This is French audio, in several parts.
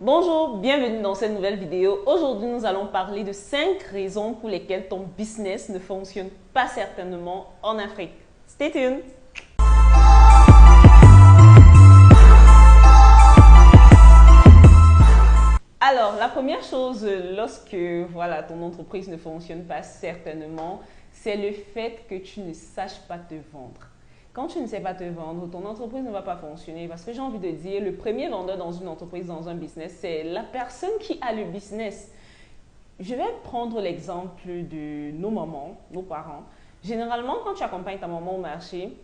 Bonjour, bienvenue dans cette nouvelle vidéo. Aujourd'hui, nous allons parler de 5 raisons pour lesquelles ton business ne fonctionne pas certainement en Afrique. Stay tuned! Alors, la première chose lorsque ton entreprise ne fonctionne pas certainement, c'est le fait que tu ne saches pas te vendre. Quand tu ne sais pas te vendre, ton entreprise ne va pas fonctionner parce que j'ai envie de dire, le premier vendeur dans une entreprise, dans un business, c'est la personne qui a le business. Je vais prendre l'exemple de nos mamans, nos parents. Généralement, quand tu accompagnes ta maman au marché,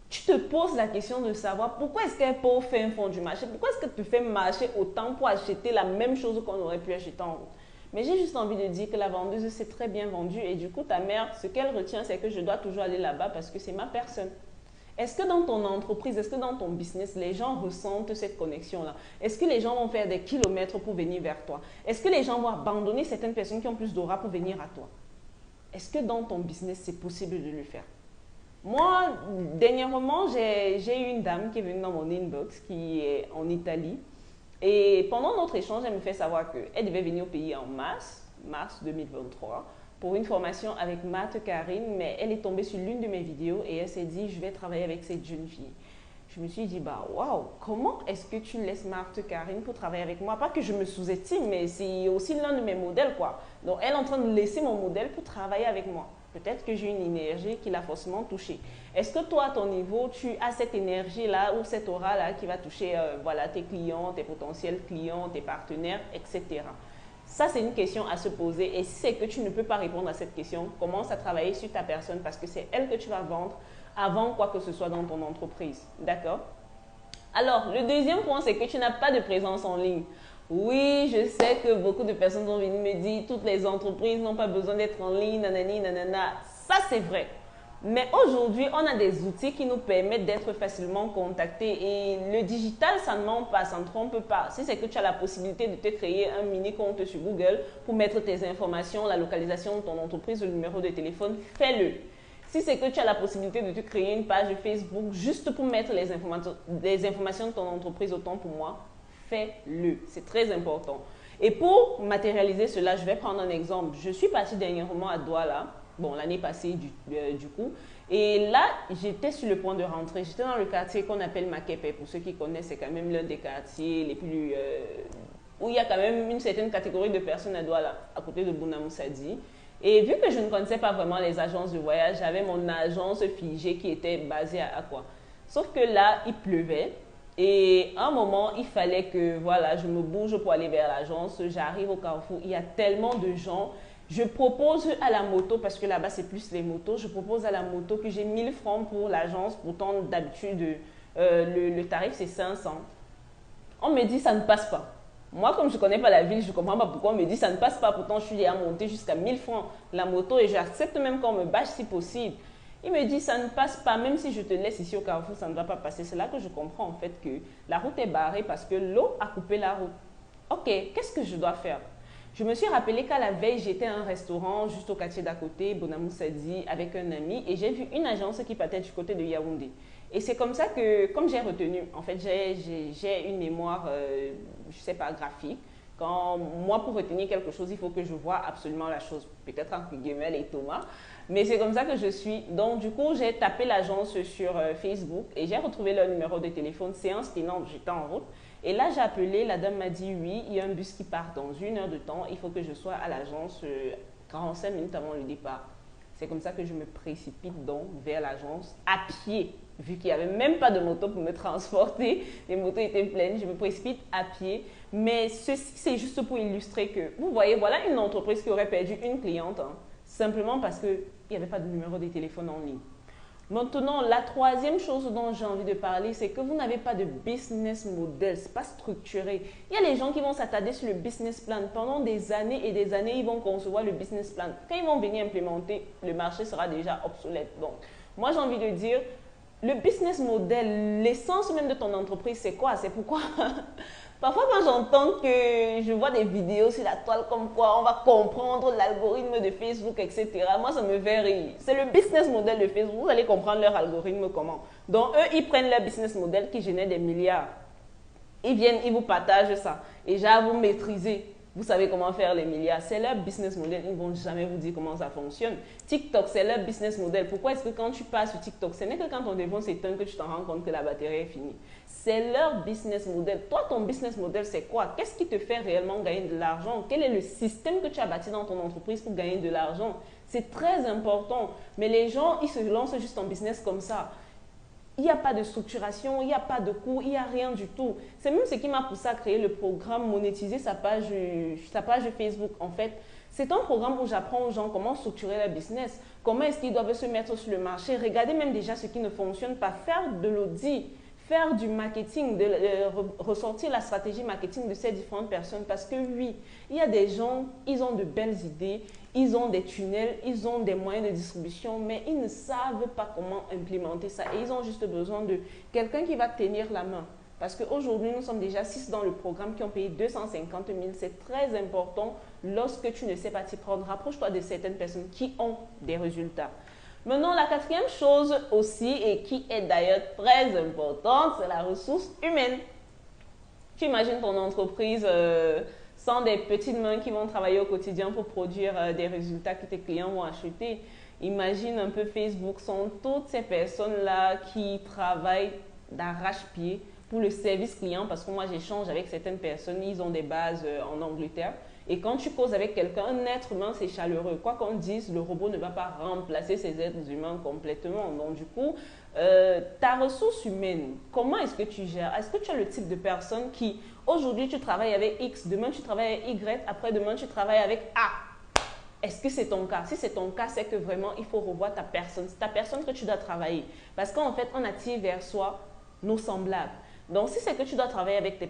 tu te poses la question de savoir pourquoi est-ce qu'elle peut faire un fond du marché, pourquoi est-ce qu'elle te fait marcher autant pour acheter la même chose qu'on aurait pu acheter en route. Mais j'ai juste envie de dire que la vendeuse s'est très bien vendue et du coup, ta mère, ce qu'elle retient, c'est que je dois toujours aller là-bas parce que c'est ma personne. Est-ce que dans ton entreprise, est-ce que dans ton business, les gens ressentent cette connexion-là? Est-ce que les gens vont faire des kilomètres pour venir vers toi? Est-ce que les gens vont abandonner certaines personnes qui ont plus d'aura pour venir à toi? Est-ce que dans ton business, c'est possible de le faire? Moi, dernièrement, j'ai eu une dame qui est venue dans mon inbox qui est en Italie. Et pendant notre échange, elle me fait savoir qu'elle devait venir au pays en mars 2023, pour une formation avec Marthe Karine, mais elle est tombée sur l'une de mes vidéos et elle s'est dit, je vais travailler avec cette jeune fille. Je me suis dit, bah waouh, comment est-ce que tu laisses Marthe Karine pour travailler avec moi? Pas que je me sous-estime, mais c'est aussi l'un de mes modèles, quoi. Donc, elle est en train de laisser mon modèle pour travailler avec moi. Peut-être que j'ai une énergie qui l'a forcément touchée. Est-ce que toi, à ton niveau, tu as cette énergie-là ou cette aura-là qui va toucher tes clients, tes potentiels clients, tes partenaires, etc. Ça, c'est une question à se poser. Et si c'est que tu ne peux pas répondre à cette question, commence à travailler sur ta personne parce que c'est elle que tu vas vendre avant quoi que ce soit dans ton entreprise. D'accord? Alors, le deuxième point, c'est que tu n'as pas de présence en ligne. Oui, je sais que beaucoup de personnes vont venir me dire toutes les entreprises n'ont pas besoin d'être en ligne, nanani, nanana. Ça, c'est vrai. Mais aujourd'hui, on a des outils qui nous permettent d'être facilement contactés et le digital, ça ne ment pas, ça ne trompe pas. Si c'est que tu as la possibilité de te créer un mini compte sur Google pour mettre tes informations, la localisation de ton entreprise, le numéro de téléphone, fais-le. Si c'est que tu as la possibilité de te créer une page Facebook juste pour mettre les informations de ton entreprise, autant pour moi, fais-le. C'est très important. Et pour matérialiser cela, je vais prendre un exemple. Je suis partie dernièrement à Douala, l'année passée du coup. Et là, j'étais sur le point de rentrer. J'étais dans le quartier qu'on appelle Makepe. Pour ceux qui connaissent, c'est quand même l'un des quartiers les plus... où il y a quand même une certaine catégorie de personnes à Douala, à côté de Bouna Moussadi. Et vu que je ne connaissais pas vraiment les agences de voyage, j'avais mon agence figée qui était basée à quoi. Sauf que là, il pleuvait. Et à un moment, il fallait que je me bouge pour aller vers l'agence. J'arrive au carrefour, il y a tellement de gens. Je propose à la moto, parce que là-bas c'est plus les motos, je propose à la moto que j'ai 1000 francs pour l'agence. Pourtant, d'habitude, le tarif c'est 500. On me dit ça ne passe pas. Moi, comme je ne connais pas la ville, je ne comprends pas pourquoi on me dit ça ne passe pas. Pourtant, je suis à monter jusqu'à 1000 francs la moto et j'accepte même qu'on me bâche si possible. Il me dit ça ne passe pas, même si je te laisse ici au carrefour, ça ne va pas passer. C'est là que je comprends en fait que la route est barrée parce que l'eau a coupé la route. Ok, qu'est-ce que je dois faire? Je me suis rappelé qu'à la veille, j'étais à un restaurant juste au quartier d'à côté, Bonamou Sadi, avec un ami et j'ai vu une agence qui partait du côté de Yaoundé. Et c'est comme ça que, comme j'ai retenu, en fait, j'ai une mémoire, je ne sais pas, graphique. Quand moi, pour retenir quelque chose, il faut que je vois absolument la chose, peut-être entre guillemets et Thomas. Mais c'est comme ça que je suis. Donc, du coup, j'ai tapé l'agence sur Facebook et j'ai retrouvé leur numéro de téléphone. Séance tenante, j'étais en route. Et là, j'ai appelé, la dame m'a dit oui, il y a un bus qui part dans 1 heure de temps. Il faut que je sois à l'agence 45 minutes avant le départ. C'est comme ça que je me précipite donc vers l'agence à pied. Vu qu'il n'y avait même pas de moto pour me transporter, les motos étaient pleines, je me précipite à pied. Mais ceci, c'est juste pour illustrer que, vous voyez, voilà une entreprise qui aurait perdu une cliente, simplement parce qu'il n'y avait pas de numéro de téléphone en ligne. Maintenant, la troisième chose dont j'ai envie de parler, c'est que vous n'avez pas de business model, ce n'est pas structuré. Il y a les gens qui vont s'attarder sur le business plan. Pendant des années et des années, ils vont concevoir le business plan. Quand ils vont venir implémenter, le marché sera déjà obsolète. Donc, moi, j'ai envie de dire, le business model, l'essence même de ton entreprise, c'est quoi? C'est pourquoi parfois, quand j'entends que je vois des vidéos sur la toile comme quoi on va comprendre l'algorithme de Facebook, etc., moi, ça me fait rire. C'est le business model de Facebook. Vous allez comprendre leur algorithme comment. Donc, eux, ils prennent leur business model qui génère des milliards. Ils viennent, ils vous partagent ça. Et déjà, vous maîtrisez. Vous savez comment faire les milliards. C'est leur business model. Ils ne vont jamais vous dire comment ça fonctionne. TikTok, c'est leur business model. Pourquoi est-ce que quand tu passes sur TikTok, ce n'est que quand ton téléphone s'éteint que tu t'en rends compte que la batterie est finie. C'est leur business model. Toi, ton business model, c'est quoi? Qu'est-ce qui te fait réellement gagner de l'argent? Quel est le système que tu as bâti dans ton entreprise pour gagner de l'argent? C'est très important. Mais les gens, ils se lancent juste en business comme ça. Il n'y a pas de structuration, il n'y a pas de cours, il n'y a rien du tout. C'est même ce qui m'a poussé à créer le programme Monétiser sa page Facebook. En fait, c'est un programme où j'apprends aux gens comment structurer leur business, comment est-ce qu'ils doivent se mettre sur le marché, regarder même déjà ce qui ne fonctionne pas, faire de l'audit, faire du marketing, ressortir la stratégie marketing de ces différentes personnes. Parce que oui, il y a des gens, ils ont de belles idées, ils ont des tunnels, ils ont des moyens de distribution, mais ils ne savent pas comment implémenter ça. Et ils ont juste besoin de quelqu'un qui va tenir la main. Parce qu'aujourd'hui, nous sommes déjà 6 dans le programme qui ont payé 250 000. C'est très important lorsque tu ne sais pas t'y prendre. Rapproche-toi de certaines personnes qui ont des résultats. Maintenant, la quatrième chose aussi, et qui est d'ailleurs très importante, c'est la ressource humaine. Tu imagines ton entreprise sans des petites mains qui vont travailler au quotidien pour produire des résultats que tes clients vont acheter. Imagine un peu Facebook sans toutes ces personnes-là qui travaillent d'arrache-pied pour le service client, parce que moi j'échange avec certaines personnes, ils ont des bases en Angleterre. Et quand tu causes avec quelqu'un, un être humain, c'est chaleureux. Quoi qu'on dise, le robot ne va pas remplacer ces êtres humains complètement. Donc du coup, ta ressource humaine, comment est-ce que tu gères? Est-ce que tu as le type de personne qui, aujourd'hui tu travailles avec X, demain tu travailles avec Y, après-demain tu travailles avec A? Est-ce que c'est ton cas? Si c'est ton cas, c'est que vraiment il faut revoir ta personne. C'est ta personne que tu dois travailler. Parce qu'en fait, on attire vers soi nos semblables. Donc, si c'est que tu dois travailler avec des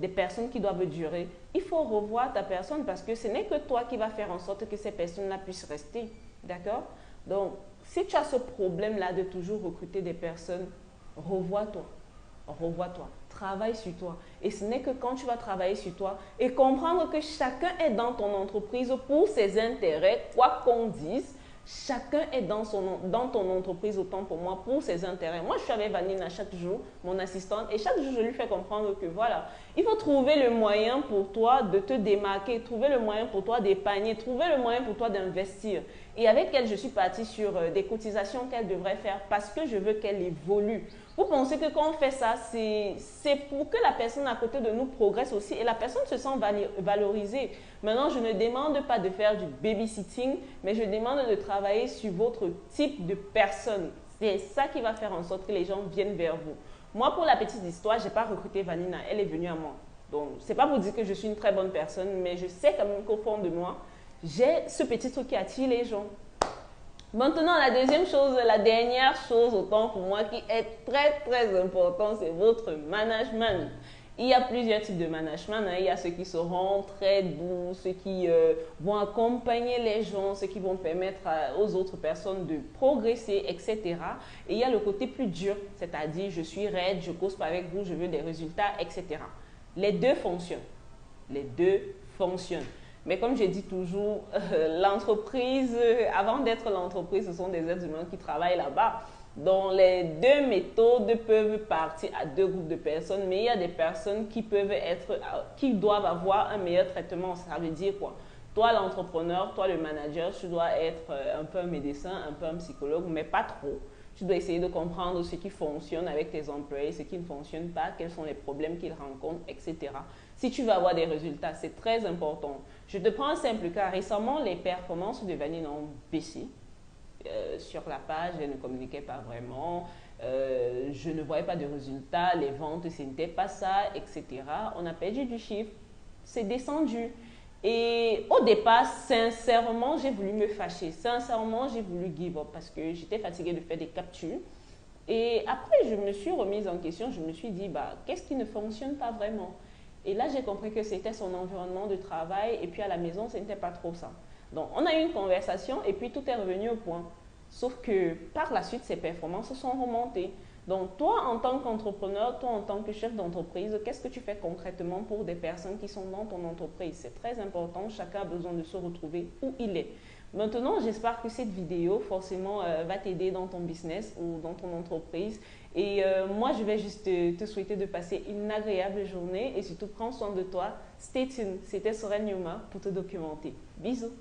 personnes qui doivent durer, il faut revoir ta personne parce que ce n'est que toi qui vas faire en sorte que ces personnes-là puissent rester. D'accord? Donc, si tu as ce problème-là de toujours recruter des personnes, revois-toi. Revois-toi. Travaille sur toi. Et ce n'est que quand tu vas travailler sur toi et comprendre que chacun est dans ton entreprise pour ses intérêts, quoi qu'on dise, chacun est dans ton entreprise, autant pour moi, pour ses intérêts. Moi, je suis avec Vanina chaque jour, mon assistante, et chaque jour, je lui fais comprendre que voilà, il faut trouver le moyen pour toi de te démarquer, trouver le moyen pour toi d'épargner, trouver le moyen pour toi d'investir. Et avec elle, je suis partie sur des cotisations qu'elle devrait faire parce que je veux qu'elle évolue. Vous pensez que quand on fait ça, c'est pour que la personne à côté de nous progresse aussi et la personne se sent valorisée. Maintenant, je ne demande pas de faire du babysitting, mais je demande de travailler sur votre type de personne. C'est ça qui va faire en sorte que les gens viennent vers vous. Moi, pour la petite histoire, je n'ai pas recruté Vanina, elle est venue à moi. Donc, ce n'est pas pour dire que je suis une très bonne personne, mais je sais quand même qu'au fond de moi, j'ai ce petit truc qui attire les gens. Maintenant, la deuxième chose, la dernière chose, autant pour moi, qui est très, très important, c'est votre management. Il y a plusieurs types de management. Il y a ceux qui seront très doux, ceux qui vont accompagner les gens, ceux qui vont permettre aux autres personnes de progresser, etc. Et il y a le côté plus dur, c'est-à-dire je suis raide, je ne cause pas avec vous, je veux des résultats, etc. Les deux fonctionnent. Les deux fonctionnent. Mais comme je dis toujours, l'entreprise, avant d'être l'entreprise, ce sont des êtres humains qui travaillent là-bas. Donc, les deux méthodes peuvent partir à deux groupes de personnes, mais il y a des personnes qui doivent avoir un meilleur traitement. Ça veut dire quoi? Toi, l'entrepreneur, toi, le manager, tu dois être un peu un médecin, un peu un psychologue, mais pas trop. Tu dois essayer de comprendre ce qui fonctionne avec tes employés, ce qui ne fonctionne pas, quels sont les problèmes qu'ils rencontrent, etc. Si tu veux avoir des résultats, c'est très important. Je te prends un simple cas. Récemment, les performances de Vanina ont baissé. Sur la page, elle ne communiquait pas vraiment. Je ne voyais pas de résultats. Les ventes, ce n'était pas ça, etc. On a perdu du chiffre. C'est descendu. Et au départ, sincèrement, j'ai voulu me fâcher. Sincèrement, j'ai voulu give up parce que j'étais fatiguée de faire des captures. Et après, je me suis remise en question. Je me suis dit, qu'est-ce qui ne fonctionne pas vraiment? Et là, j'ai compris que c'était son environnement de travail. Et puis à la maison, ce n'était pas trop ça. Donc, on a eu une conversation et puis tout est revenu au point. Sauf que par la suite, ses performances sont remontées. Donc, toi, en tant qu'entrepreneur, toi, en tant que chef d'entreprise, qu'est-ce que tu fais concrètement pour des personnes qui sont dans ton entreprise? C'est très important. Chacun a besoin de se retrouver où il est. Maintenant, j'espère que cette vidéo, forcément, va t'aider dans ton business ou dans ton entreprise. Et moi, je vais juste te souhaiter de passer une agréable journée et surtout prends soin de toi. Stay tuned. C'était Soraya Nyuma pour te documenter. Bisous.